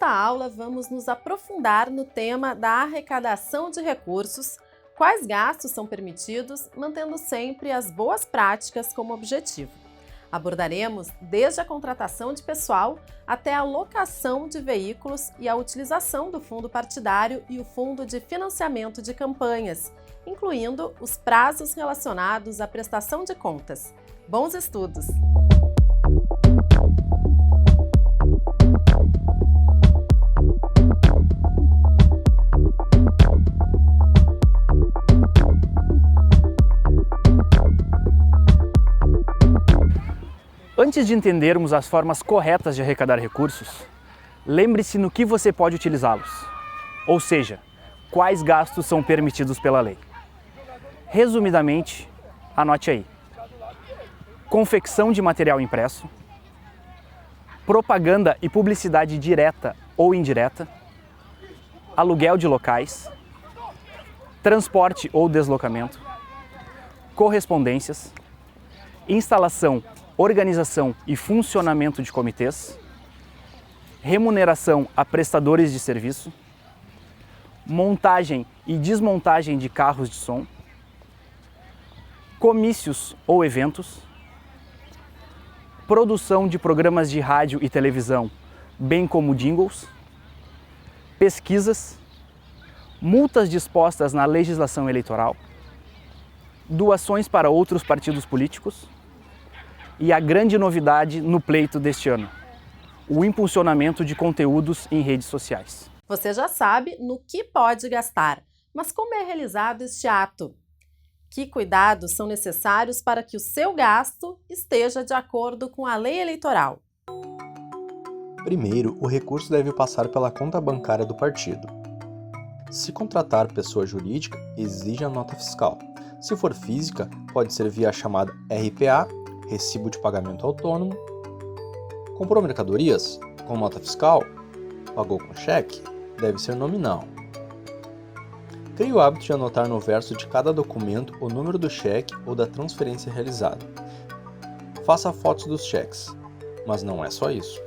Nesta aula, vamos nos aprofundar no tema da arrecadação de recursos, quais gastos são permitidos, mantendo sempre as boas práticas como objetivo. Abordaremos desde a contratação de pessoal até a locação de veículos e a utilização do fundo partidário e o fundo de financiamento de campanhas, incluindo os prazos relacionados à prestação de contas. Bons estudos! Antes de entendermos as formas corretas de arrecadar recursos, lembre-se no que você pode utilizá-los, ou seja, quais gastos são permitidos pela lei. Resumidamente, anote aí: confecção de material impresso, propaganda e publicidade direta ou indireta, aluguel de locais, transporte ou deslocamento, correspondências, instalação, organização e funcionamento de comitês, remuneração a prestadores de serviço, montagem e desmontagem de carros de som, comícios ou eventos, produção de programas de rádio e televisão, bem como jingles, pesquisas, multas dispostas na legislação eleitoral, doações para outros partidos políticos e a grande novidade no pleito deste ano, o impulsionamento de conteúdos em redes sociais. Você já sabe no que pode gastar, mas como é realizado este ato? Que cuidados são necessários para que o seu gasto esteja de acordo com a lei eleitoral? Primeiro, o recurso deve passar pela conta bancária do partido. Se contratar pessoa jurídica, exige a nota fiscal. Se for física, pode ser via a chamada RPA, Recibo de Pagamento Autônomo. Comprou mercadorias com nota fiscal? Pagou com cheque? Deve ser nominal. Crie o hábito de anotar no verso de cada documento o número do cheque ou da transferência realizada. Faça fotos dos cheques, mas não é só isso.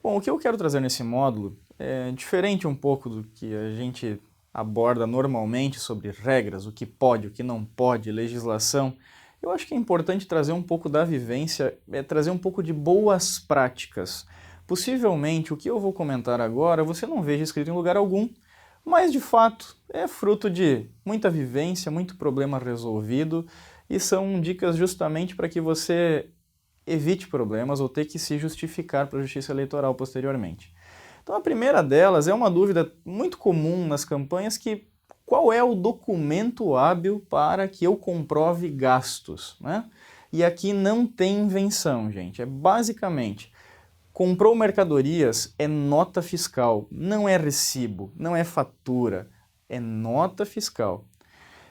Bom, o que eu quero trazer nesse módulo é diferente um pouco do que a gente aborda normalmente sobre regras, o que pode, o que não pode, legislação. Eu acho que é importante trazer um pouco da vivência, trazer um pouco de boas práticas. Possivelmente, o que eu vou comentar agora, você não veja escrito em lugar algum, mas de fato é fruto de muita vivência, muito problema resolvido, e são dicas justamente para que você evite problemas ou ter que se justificar para a Justiça Eleitoral posteriormente. Então a primeira delas é uma dúvida muito comum nas campanhas qual é o documento hábil para que eu comprove gastos, né? E aqui não tem invenção, gente. É basicamente, comprou mercadorias, é nota fiscal, não é recibo, não é fatura, é nota fiscal.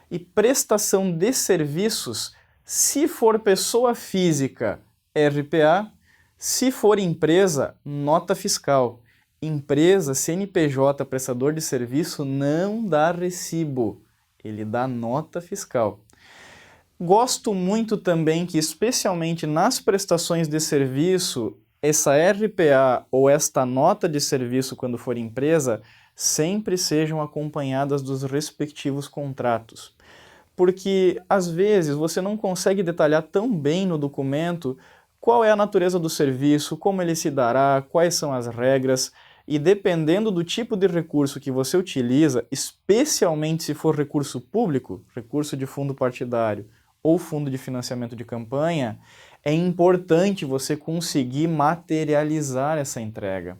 E prestação de serviços, se for pessoa física, RPA, se for empresa, nota fiscal. Empresa, CNPJ, prestador de serviço, não dá recibo, ele dá nota fiscal. Gosto muito também que, especialmente nas prestações de serviço, essa RPA ou esta nota de serviço, quando for empresa, sempre sejam acompanhadas dos respectivos contratos. Porque, às vezes, você não consegue detalhar tão bem no documento qual é a natureza do serviço, como ele se dará, quais são as regras. E dependendo do tipo de recurso que você utiliza, especialmente se for recurso público, recurso de fundo partidário ou fundo de financiamento de campanha, é importante você conseguir materializar essa entrega.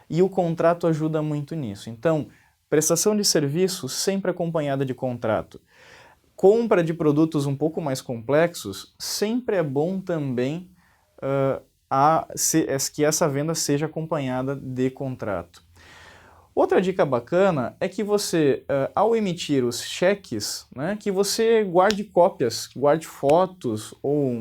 E o contrato ajuda muito nisso. Então, prestação de serviço sempre acompanhada de contrato. Compra de produtos um pouco mais complexos, sempre é bom também que essa venda seja acompanhada de contrato. Outra dica bacana é que você, ao emitir os cheques, né, que você guarde cópias, guarde fotos ou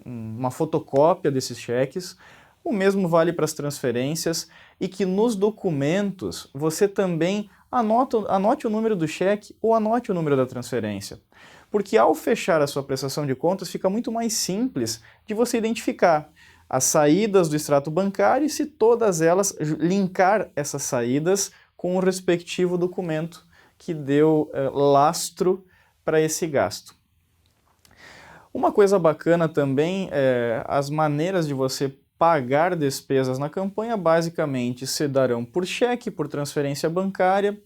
uma fotocópia desses cheques. O mesmo vale para as transferências e que nos documentos você também anote o número do cheque ou anote o número da transferência. Porque ao fechar a sua prestação de contas fica muito mais simples de você identificar. as saídas do extrato bancário e, se todas elas, linkar essas saídas com o respectivo documento que deu lastro para esse gasto. Uma coisa bacana também é as maneiras de você pagar despesas na campanha, basicamente se darão por cheque, por transferência bancária,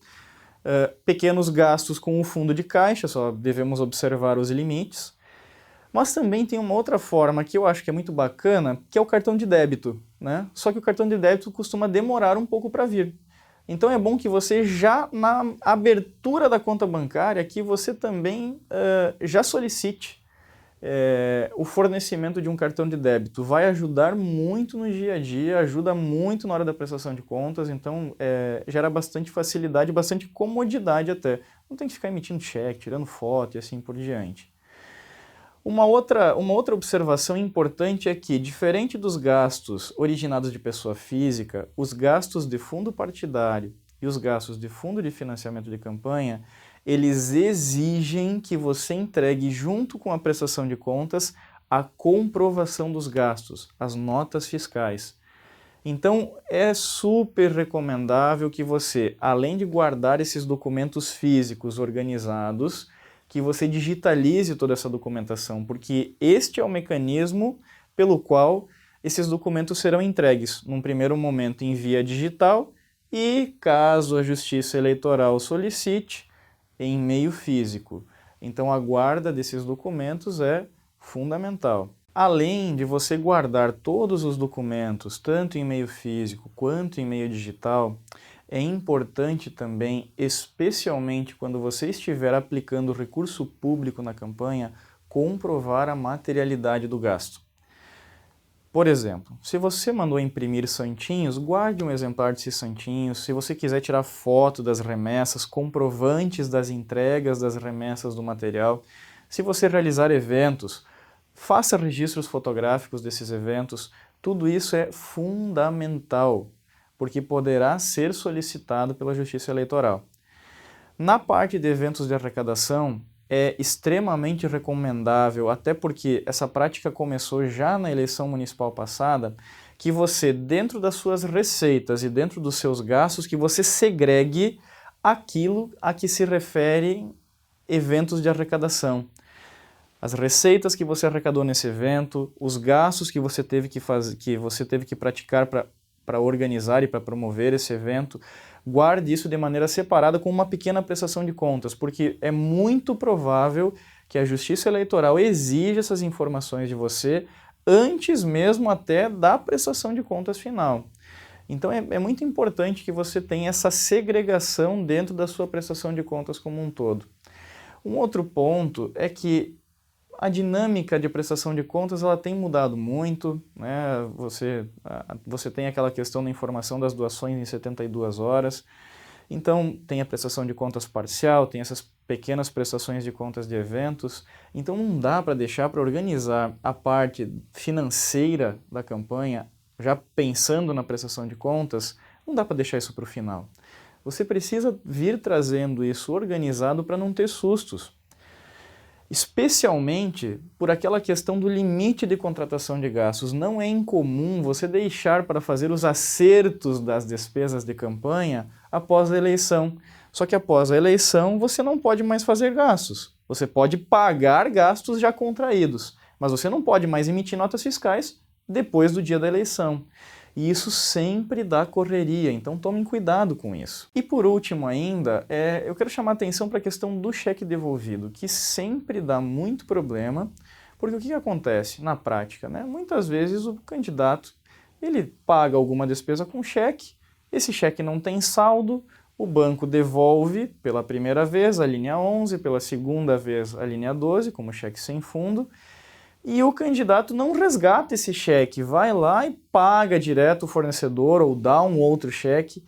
pequenos gastos com o fundo de caixa, só devemos observar os limites. Mas também tem uma outra forma que eu acho que é muito bacana, que é o cartão de débito, né? Só que o cartão de débito costuma demorar um pouco para vir. Então é bom que você já na abertura da conta bancária, que você também já solicite o fornecimento de um cartão de débito. Vai ajudar muito no dia a dia, ajuda muito na hora da prestação de contas, então gera bastante facilidade, bastante comodidade até. Não tem que ficar emitindo cheque, tirando foto e assim por diante. Uma outra observação importante é que, diferente dos gastos originados de pessoa física, os gastos de fundo partidário e os gastos de fundo de financiamento de campanha, eles exigem que você entregue, junto com a prestação de contas, a comprovação dos gastos, as notas fiscais. Então, é super recomendável que você, além de guardar esses documentos físicos organizados, que você digitalize toda essa documentação, porque este é o mecanismo pelo qual esses documentos serão entregues, num primeiro momento em via digital e, caso a Justiça Eleitoral solicite, em meio físico. Então a guarda desses documentos é fundamental. Além de você guardar todos os documentos, tanto em meio físico quanto em meio digital, é importante também, especialmente quando você estiver aplicando recurso público na campanha, comprovar a materialidade do gasto. Por exemplo, se você mandou imprimir santinhos, guarde um exemplar desses santinhos. Se você quiser tirar foto das remessas, comprovantes das entregas das remessas do material. Se você realizar eventos, faça registros fotográficos desses eventos. Tudo isso é fundamental, porque poderá ser solicitado pela Justiça Eleitoral. Na parte de eventos de arrecadação, é extremamente recomendável, até porque essa prática começou já na eleição municipal passada, que você, dentro das suas receitas e dentro dos seus gastos, que você segregue aquilo a que se referem eventos de arrecadação. As receitas que você arrecadou nesse evento, os gastos que você teve que praticar para organizar e para promover esse evento, guarde isso de maneira separada com uma pequena prestação de contas, porque é muito provável que a Justiça Eleitoral exija essas informações de você antes mesmo até da prestação de contas final. Então é muito importante que você tenha essa segregação dentro da sua prestação de contas como um todo. Um outro ponto é que a dinâmica de prestação de contas ela tem mudado muito, né? Você tem aquela questão da informação das doações em 72 horas, então tem a prestação de contas parcial, tem essas pequenas prestações de contas de eventos, então não dá para deixar para organizar a parte financeira da campanha, já pensando na prestação de contas, não dá para deixar isso para o final. Você precisa vir trazendo isso organizado para não ter sustos. Especialmente por aquela questão do limite de contratação de gastos. Não é incomum você deixar para fazer os acertos das despesas de campanha após a eleição. Só que após a eleição você não pode mais fazer gastos. Você pode pagar gastos já contraídos, mas você não pode mais emitir notas fiscais depois do dia da eleição. E isso sempre dá correria, então tomem cuidado com isso. E por último ainda, eu quero chamar a atenção para a questão do cheque devolvido, que sempre dá muito problema, porque o que acontece na prática, né? Muitas vezes o candidato ele paga alguma despesa com cheque, esse cheque não tem saldo, o banco devolve pela primeira vez a linha 11, pela segunda vez a linha 12, como cheque sem fundo, e o candidato não resgata esse cheque, vai lá e paga direto o fornecedor ou dá um outro cheque,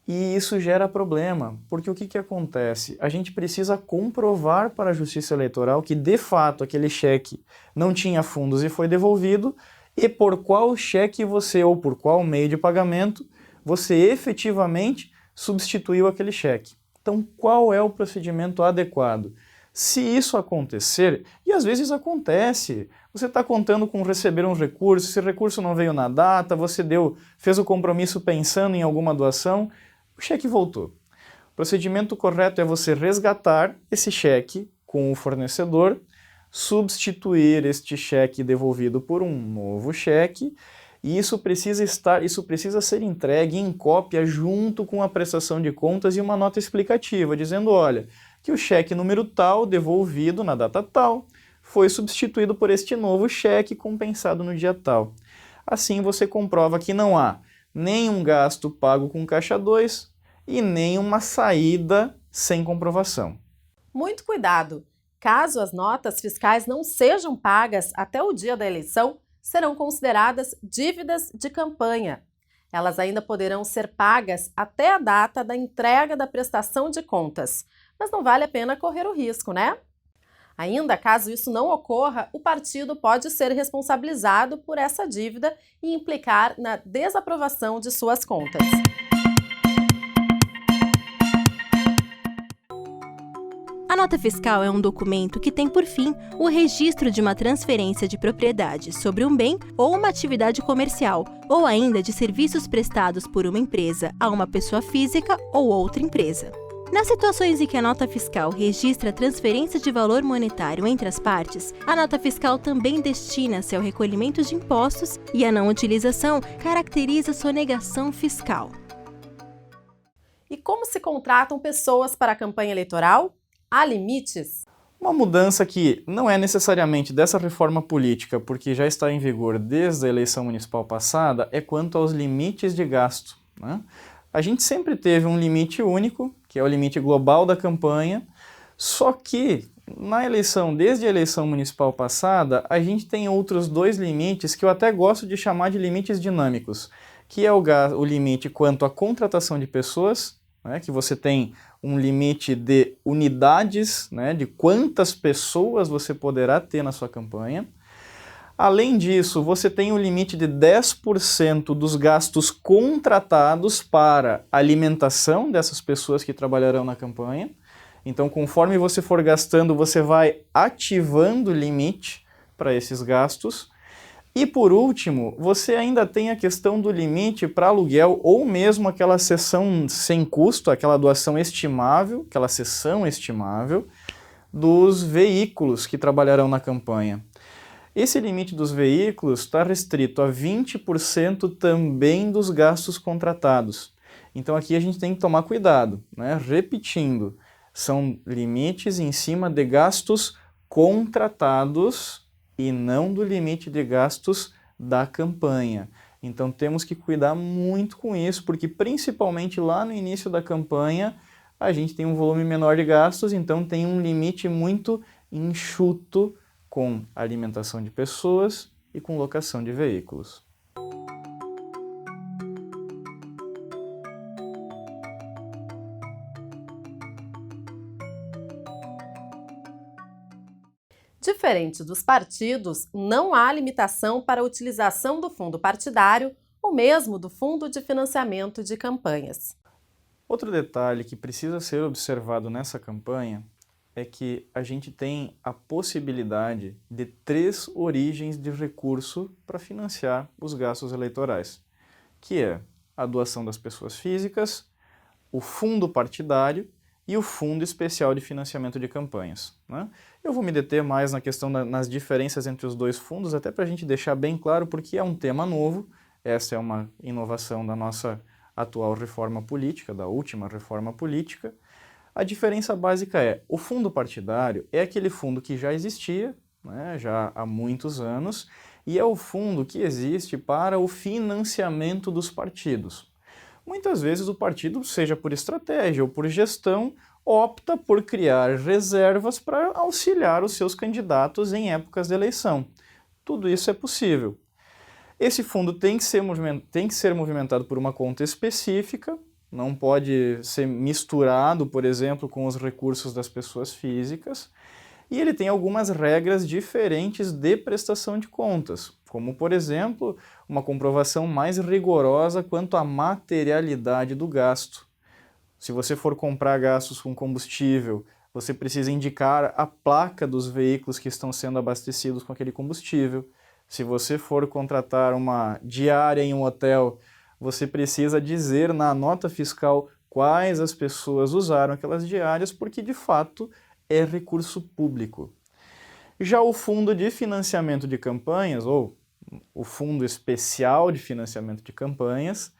e isso gera problema, porque o que acontece? A gente precisa comprovar para a Justiça Eleitoral que de fato aquele cheque não tinha fundos e foi devolvido, e por qual cheque você ou por qual meio de pagamento você efetivamente substituiu aquele cheque. Então qual é o procedimento adequado? Se isso acontecer, e E às vezes acontece, você está contando com receber um recurso, esse recurso não veio na data, você fez o compromisso pensando em alguma doação, o cheque voltou. O procedimento correto é você resgatar esse cheque com o fornecedor, substituir este cheque devolvido por um novo cheque, e isso precisa ser entregue em cópia junto com a prestação de contas e uma nota explicativa, dizendo, olha, que o cheque número tal, devolvido na data tal, foi substituído por este novo cheque compensado no dia tal. Assim você comprova que não há nenhum gasto pago com caixa 2 e nem uma saída sem comprovação. Muito cuidado! Caso as notas fiscais não sejam pagas até o dia da eleição, serão consideradas dívidas de campanha. Elas ainda poderão ser pagas até a data da entrega da prestação de contas, mas não vale a pena correr o risco, né? Ainda, caso isso não ocorra, o partido pode ser responsabilizado por essa dívida e implicar na desaprovação de suas contas. A nota fiscal é um documento que tem por fim o registro de uma transferência de propriedade sobre um bem ou uma atividade comercial, ou ainda de serviços prestados por uma empresa a uma pessoa física ou outra empresa. Nas situações em que a nota fiscal registra a transferência de valor monetário entre as partes, a nota fiscal também destina-se ao recolhimento de impostos e a não utilização caracteriza sonegação fiscal. E como se contratam pessoas para a campanha eleitoral? Há limites? Uma mudança que não é necessariamente dessa reforma política, porque já está em vigor desde a eleição municipal passada, é quanto aos limites de gasto, né? A gente sempre teve um limite único, que é o limite global da campanha, só que desde a eleição municipal passada, a gente tem outros dois limites que eu até gosto de chamar de limites dinâmicos, que é o limite quanto à contratação de pessoas, né, que você tem um limite de unidades, né, de quantas pessoas você poderá ter na sua campanha. Além disso, você tem um limite de 10% dos gastos contratados para alimentação dessas pessoas que trabalharão na campanha. Então, conforme você for gastando, você vai ativando o limite para esses gastos. E por último, você ainda tem a questão do limite para aluguel ou mesmo aquela cessão sem custo, aquela doação estimável, aquela cessão estimável dos veículos que trabalharão na campanha. Esse limite dos veículos está restrito a 20% também dos gastos contratados. Então aqui a gente tem que tomar cuidado, né? Repetindo, são limites em cima de gastos contratados e não do limite de gastos da campanha. Então temos que cuidar muito com isso, porque principalmente lá no início da campanha a gente tem um volume menor de gastos, então tem um limite muito enxuto com alimentação de pessoas e com locação de veículos. Diferente dos partidos, não há limitação para a utilização do fundo partidário ou mesmo do fundo de financiamento de campanhas. Outro detalhe que precisa ser observado nessa campanha é que a gente tem a possibilidade de 3 origens de recurso para financiar os gastos eleitorais, que é a doação das pessoas físicas, o fundo partidário e o Fundo Especial de Financiamento de Campanhas, né? Eu vou me deter mais na questão nas diferenças entre os dois fundos, até para a gente deixar bem claro, porque é um tema novo, essa é uma inovação da nossa atual reforma política, da última reforma política. A diferença básica é, o fundo partidário é aquele fundo que já existia, né, já há muitos anos, e é o fundo que existe para o financiamento dos partidos. Muitas vezes o partido, seja por estratégia ou por gestão, opta por criar reservas para auxiliar os seus candidatos em épocas de eleição. Tudo isso é possível. Esse fundo tem que ser movimentado por uma conta específica, não pode ser misturado, por exemplo, com os recursos das pessoas físicas, e ele tem algumas regras diferentes de prestação de contas, como, por exemplo, uma comprovação mais rigorosa quanto à materialidade do gasto. Se você for comprar gastos com combustível você precisa indicar a placa dos veículos que estão sendo abastecidos com aquele combustível. Se você for contratar uma diária em um hotel, você precisa dizer na nota fiscal quais as pessoas usaram aquelas diárias, porque de fato é recurso público. Já o Fundo de Financiamento de Campanhas, ou o Fundo Especial de Financiamento de Campanhas,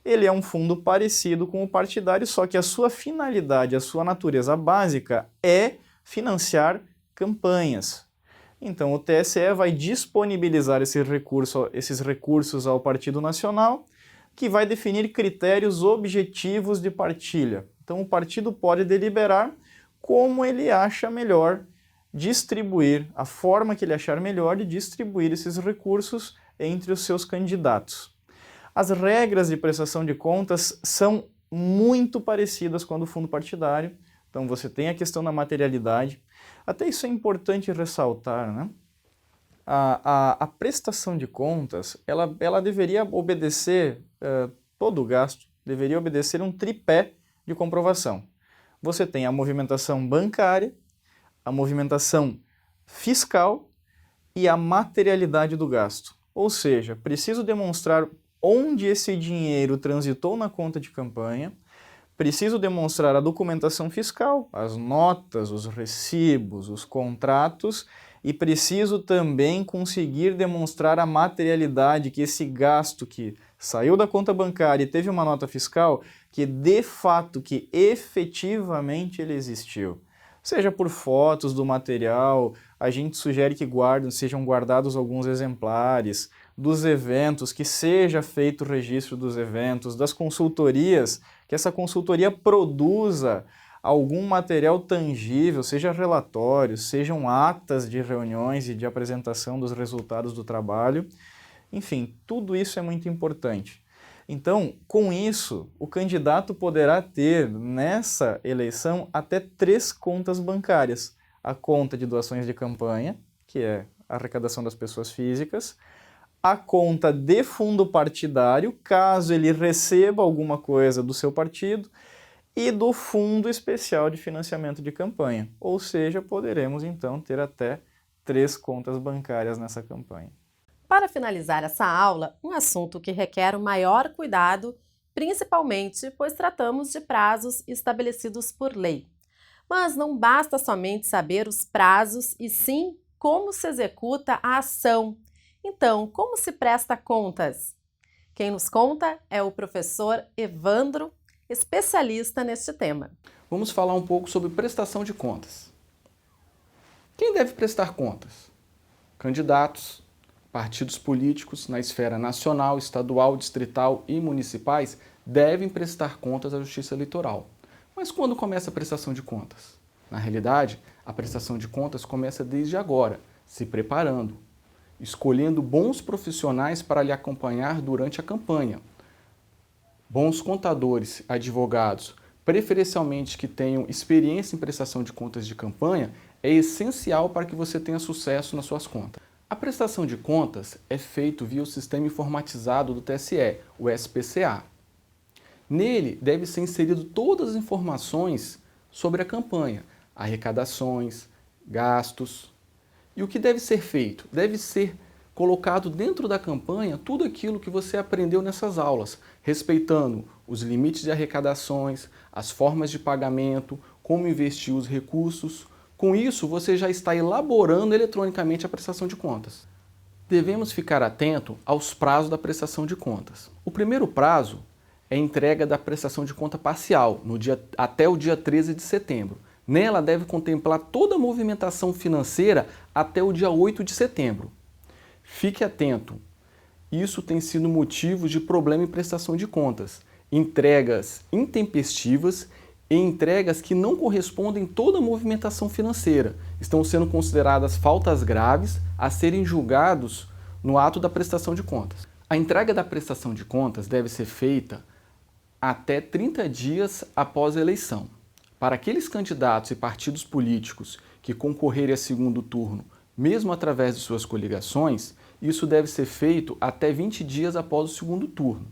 ele é um fundo parecido com o partidário, só que a sua finalidade, a sua natureza básica é financiar campanhas. Então o TSE vai disponibilizar esses recursos ao Partido Nacional, que vai definir critérios objetivos de partilha. Então o partido pode deliberar como ele acha melhor distribuir, a forma que ele achar melhor de distribuir esses recursos entre os seus candidatos. As regras de prestação de contas são muito parecidas com a do fundo partidário, então você tem a questão da materialidade. Até isso é importante ressaltar, né? A prestação de contas, ela deveria obedecer, todo o gasto deveria obedecer um tripé de comprovação. Você tem a movimentação bancária, a movimentação fiscal e a materialidade do gasto. Ou seja, preciso demonstrar onde esse dinheiro transitou na conta de campanha, preciso demonstrar a documentação fiscal, as notas, os recibos, os contratos, e preciso também conseguir demonstrar a materialidade, que esse gasto que saiu da conta bancária e teve uma nota fiscal, que de fato, que efetivamente ele existiu. Seja por fotos do material, a gente sugere que sejam guardados alguns exemplares, dos eventos, que seja feito o registro dos eventos, das consultorias, que essa consultoria produza algum material tangível, seja relatórios, sejam atas de reuniões e de apresentação dos resultados do trabalho. Enfim, tudo isso é muito importante. Então, com isso, o candidato poderá ter nessa eleição até 3 contas bancárias. A conta de doações de campanha, que é a arrecadação das pessoas físicas, a conta de fundo partidário, caso ele receba alguma coisa do seu partido, e do Fundo Especial de Financiamento de Campanha. Ou seja, poderemos então ter até 3 contas bancárias nessa campanha. Para finalizar essa aula, um assunto que requer o maior cuidado, principalmente pois tratamos de prazos estabelecidos por lei. Mas não basta somente saber os prazos, e sim como se executa a ação. Então, como se presta contas? Quem nos conta é o professor Evandro, especialista neste tema. Vamos falar um pouco sobre prestação de contas. Quem deve prestar contas? Candidatos, partidos políticos na esfera nacional, estadual, distrital e municipais devem prestar contas à Justiça Eleitoral. Mas quando começa a prestação de contas? Na realidade, a prestação de contas começa desde agora, se preparando, escolhendo bons profissionais para lhe acompanhar durante a campanha. Bons contadores, advogados, preferencialmente que tenham experiência em prestação de contas de campanha, é essencial para que você tenha sucesso nas suas contas. A prestação de contas é feita via o sistema informatizado do TSE, o SPCA. Nele deve ser inserido todas as informações sobre a campanha, arrecadações, gastos. E o que deve ser feito? Deve ser colocado dentro da campanha tudo aquilo que você aprendeu nessas aulas, respeitando os limites de arrecadações, as formas de pagamento, como investir os recursos. Com isso, você já está elaborando eletronicamente a prestação de contas. Devemos ficar atento aos prazos da prestação de contas. O primeiro prazo é a entrega da prestação de conta parcial, até o dia 13 de setembro. Nela deve contemplar toda a movimentação financeira até o dia 8 de setembro. Fique atento, isso tem sido motivo de problema em prestação de contas. Entregas intempestivas e entregas que não correspondem toda a movimentação financeira estão sendo consideradas faltas graves a serem julgados no ato da prestação de contas. A entrega da prestação de contas deve ser feita até 30 dias após a eleição. Para aqueles candidatos e partidos políticos que concorrerem a segundo turno, mesmo através de suas coligações, isso deve ser feito até 20 dias após o segundo turno.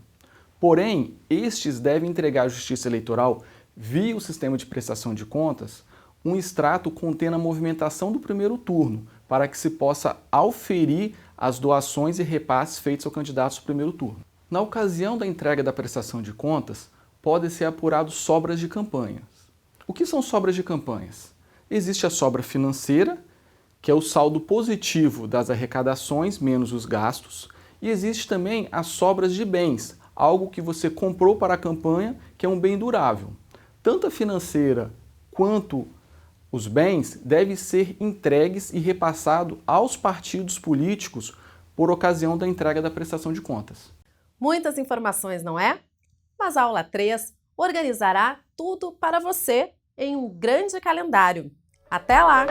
Porém, estes devem entregar à Justiça Eleitoral, via o sistema de prestação de contas, um extrato contendo a movimentação do primeiro turno, para que se possa auferir as doações e repasses feitos ao candidato do primeiro turno. Na ocasião da entrega da prestação de contas, podem ser apurados sobras de campanhas. O que são sobras de campanhas? Existe a sobra financeira, que é o saldo positivo das arrecadações menos os gastos, e existe também as sobras de bens, algo que você comprou para a campanha, que é um bem durável. Tanto a financeira quanto os bens devem ser entregues e repassados aos partidos políticos por ocasião da entrega da prestação de contas. Muitas informações, não é? Mas a aula 3 organizará tudo para você em um grande calendário. Até lá!